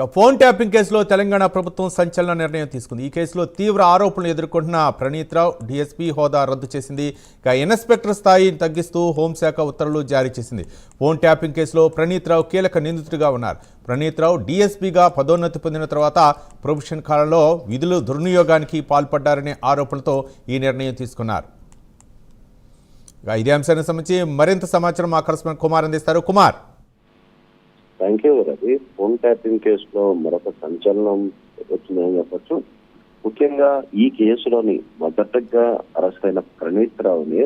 Phone tapping కేసులో తెలంగాణ ప్రభుత్వం సంచలన నిర్ణయం తీసుకుంది. ఈ కేసులో తీవ్ర ఆరోపణలు ఎదుర్కొంటున్న ప్రణీత్ రావు డీఎస్పీ హోదా రద్దు చేసింది. ఇన్స్పెక్టర్ స్థాయిని తగ్గిస్తూ హోంశాఖ ఉత్తర్వులు జారీ చేసింది. ఫోన్ ట్యాపింగ్ కేసులో ప్రణీత్ రావు కీలక నిందితుడిగా ఉన్నారు. ప్రణీత్ రావు డీఎస్పీగా పదోన్నతి పొందిన తర్వాత ప్రొఫెషన్ కాలంలో విధులు దుర్వినియోగానికి పాల్పడ్డారనే ఆరోపణలతో ఈ నిర్ణయం తీసుకున్నారు. ఇదే అంశానికి సంబంధించి మరింత సమాచారం మా కరెస్పాండెంట్ కుమార్ అందిస్తారు. Kumar. Thank you Ravi. Phone tapping కేసులో మరొక సంచలనం వచ్చిందని చెప్పొచ్చు. ముఖ్యంగా ఈ కేసులోని మొదటగా అరెస్ట్ అయిన ప్రణీత్ రావుని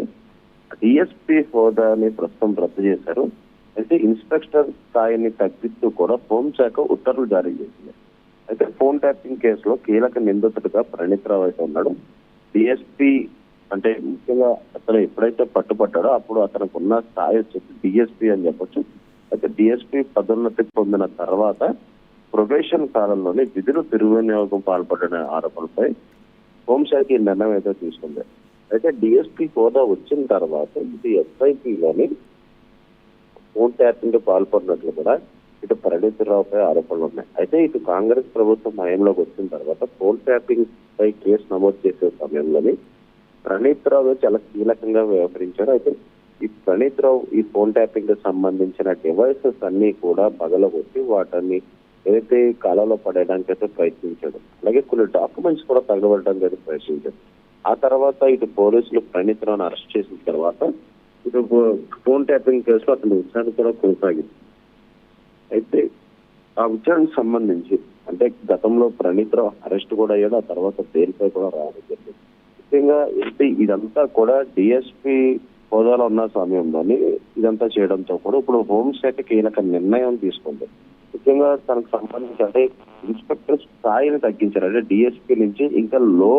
డిఎస్పీ హోదాని ప్రస్తుతం రద్దు చేశారు. అయితే ఇన్స్పెక్టర్ స్థాయిని తగ్గిస్తూ కూడా హోంశాఖ ఉత్తర్వులు జారీ చేసింది. అయితే ఫోన్ ట్యాపింగ్ కేసులో కీలక నిందితుడిగా ప్రణీత్ రావు అయితే ఉన్నాడు. డిఎస్పీ అంటే ముఖ్యంగా అతను ఎప్పుడైతే పట్టుబట్టాడో అప్పుడు అతనికి ఉన్న స్థాయి వచ్చేసి డిఎస్పీ అని చెప్పొచ్చు. అయితే డిఎస్పీ పదోన్నతి పొందిన తర్వాత ప్రొబేషన్ కాలంలోనే విధులు దుర్వినియోగం పాల్పడిన ఆరోపణలపై హోంశాఖ ఈ నిర్ణయం అయితే తీసుకుంది. అయితే డిఎస్పీ హోదా వచ్చిన తర్వాత ఇది ఎస్ఐపిలోని ఫోన్ ట్యాపింగ్ పాల్పడినట్లు కూడా ఇటు ప్రణీత్ రావుపై ఆరోపణలు ఉన్నాయి. అయితే ఇటు కాంగ్రెస్ ప్రభుత్వం హయాంలోకి వచ్చిన తర్వాత ఫోన్ ట్యాపింగ్ పై కేసు నమోదు చేసే సమయంలోని ప్రణీత్ రావు చాలా కీలకంగా వ్యవహరించారు. అయితే ఈ ప్రణీత్ రావు ఈ ఫోన్ ట్యాపింగ్ కి సంబంధించిన డివైసెస్ అన్ని కూడా పగలగొట్టి వాటిని ఏదైతే కాలంలో పడేయడానికి అయితే ప్రయత్నించాడు. అలాగే కొన్ని డాక్యుమెంట్స్ కూడా తగలబడడానికి అయితే ప్రయత్నించాడు. ఆ తర్వాత ఇటు పోలీసులు ప్రణీత్ రావును అరెస్ట్ చేసిన తర్వాత ఇటు ఫోన్ ట్యాపింగ్ కేసులో అతని విచారణ కూడా కొనసాగింది. అయితే ఆ విచారణకు సంబంధించి అంటే గతంలో ప్రణీత్ రావు అరెస్ట్ కూడా అయ్యాడు. ఆ తర్వాత బెయిల్పై కూడా రావడం జరిగింది. ముఖ్యంగా ఇదంతా కూడా డిఎస్పీ హోదాలో ఉన్న సమయంలోని ఇదంతా చేయడంతో కూడా ఇప్పుడు హోంశాఖ కీలక నిర్ణయం తీసుకుంది. ముఖ్యంగా తనకు సంబంధించి అంటే ఇన్స్పెక్టర్ స్థాయిని తగ్గించారు. అంటే డిఎస్పీ నుంచి ఇంకా లో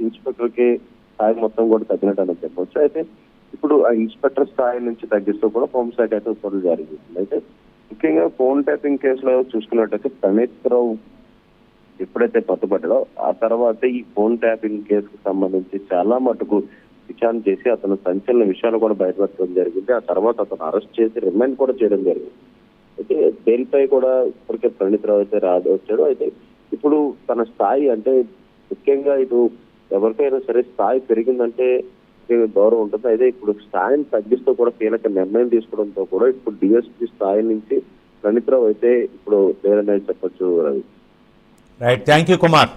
ఇన్స్పెక్టర్ కి స్థాయి మొత్తం కూడా తగ్గినట్టు అని చెప్పవచ్చు. అయితే ఇప్పుడు ఆ ఇన్స్పెక్టర్ స్థాయి నుంచి తగ్గిస్తూ కూడా హోంశాఖ అయితే ఉత్తర్వులు జారీ చేసింది. అయితే ముఖ్యంగా ఫోన్ ట్యాపింగ్ కేసులో చూసుకున్నట్టయితే ప్రణీత్ రావు ఎప్పుడైతే పట్టుబడ్డాడో ఆ తర్వాత ఈ ఫోన్ ట్యాపింగ్ కేసుకు సంబంధించి చాలా మటుకు విచారణ చేసి అతను సంచలన విషయాలు కూడా బయటపెట్టడం జరిగింది. ఆ తర్వాత అతను అరెస్ట్ చేసి రిమాండ్ కూడా చేయడం జరిగింది. అయితే బెయిల్పై కూడా ఇప్పటికే ప్రణీత్ రావు అయితే వచ్చాడు. అయితే ఇప్పుడు తన స్థాయి అంటే ముఖ్యంగా ఇటు ఎవరికైనా సరే స్థాయి పెరిగిందంటే గౌరవం ఉంటుంది. అయితే ఇప్పుడు స్థాయిని తగ్గిస్తూ కూడా కీలక నిర్ణయం తీసుకోవడంతో కూడా ఇప్పుడు డిఎస్పీ స్థాయి నుంచి ప్రణీత్ రావు అయితే ఇప్పుడు లేదనేది చెప్పొచ్చు Ravi. Right, thank you Kumar.